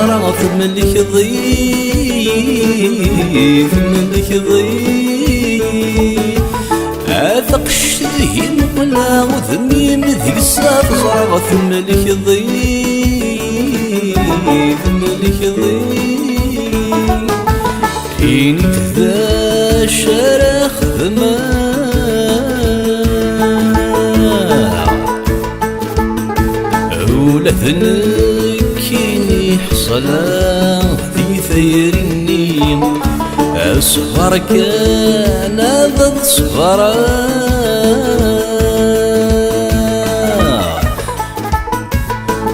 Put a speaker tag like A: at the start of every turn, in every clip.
A: زرعت ملك ضيف ملك ضيف اثق الشذي مقلا وذميم ذيك الساق زرعت ملك ضيف ملك ضيف كيني كذا شرخ ذماء ولا ذنكيني حصلا في ثير النيم صغر كان ضد صغرا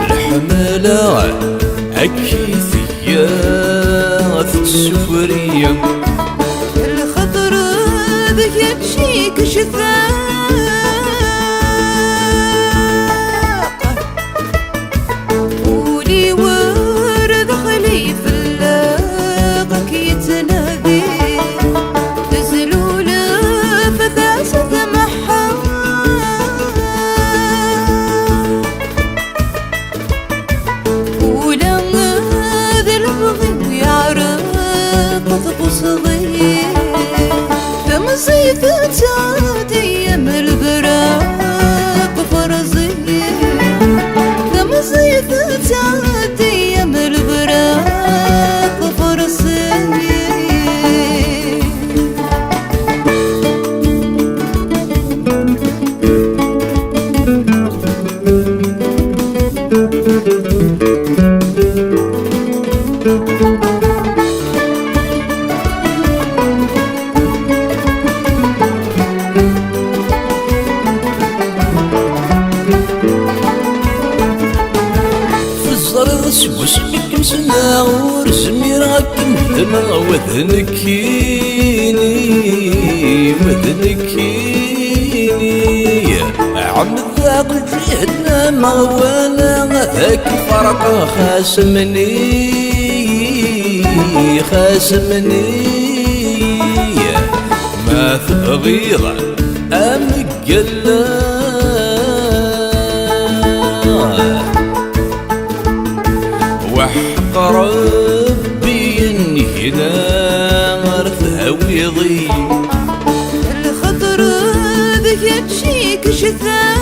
A: الحمالة أكيثيات السفرية
B: الخضر ذك يمشي كشذاق ولي ورد خليف اللاقك يتنادي تزلول فثاسة محا ولا ذي البغي يعرف تطقس ضيق تمزيت تعدي يم البراق فرزي تمزيت تعدي يم البراق فرزي
A: واسمك مسنا ورسمي راكم هنا وذنكيني وذنكيني عم ذاق الجهدنا ما وانا ذاك الفرق خاسمني ما تغير أمقلا وحق ربي اني هنا مرثاوي ضيق
B: الخضر ذك يمشي كشذاق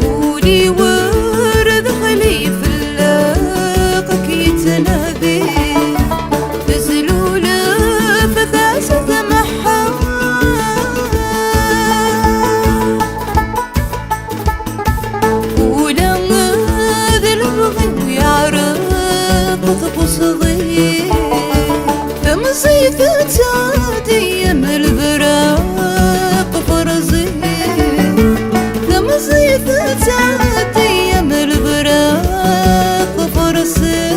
B: ولي ورد خليف اللاقك يتنادي تزلول فثاسة محا تطقس ضيق تمزيت تعدي يم البراق فرزي تمزيت تعدي يم البراق فرزي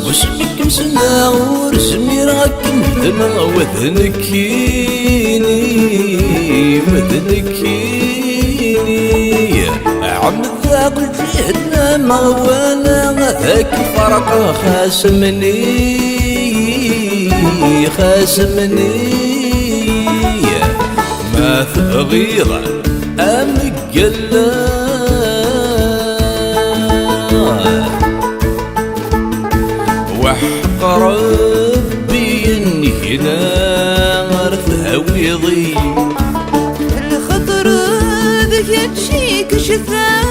A: واسمك مسنا ورسمي راكم هنا وذنكيني عم ذاق الجهدنا ما وانا ذاك الفرق خاسمني ما تغير أمقلا وحق ربي اني هنا مرثاوي ضيق
B: الخضر ذك يمشي كشذاق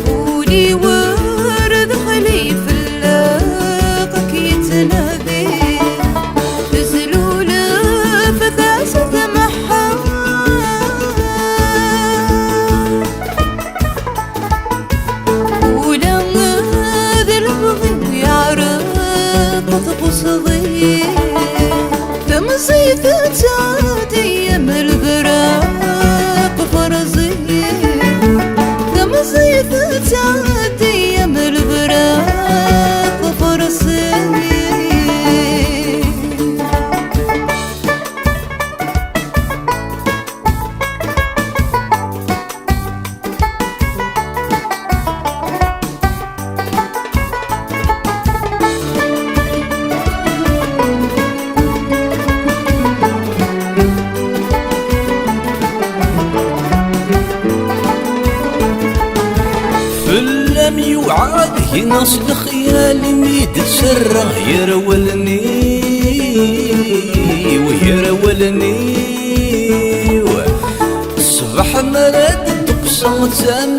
B: ولي ورد خليف اللاقك يتنادي تزلول فثاسة محا ولا ذي البغي يعرف تطقس ضيق تمزيت تعدي يم البراق فرزي ثلاثة يا البراق فرسي
A: فلم يوعد ينص الخيال ميد سره يرولني ويرولني الصبح مراد تقسم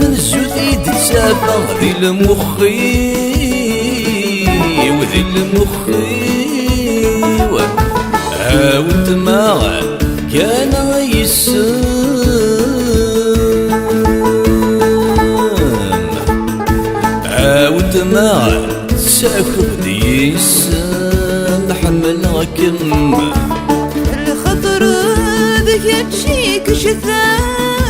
A: من زوثي تسابا ذي المخي وذي المخي عاود ما كان عاود ما تساكب ديسان نحمل غكم
B: الخطر ذيك تشيك شثان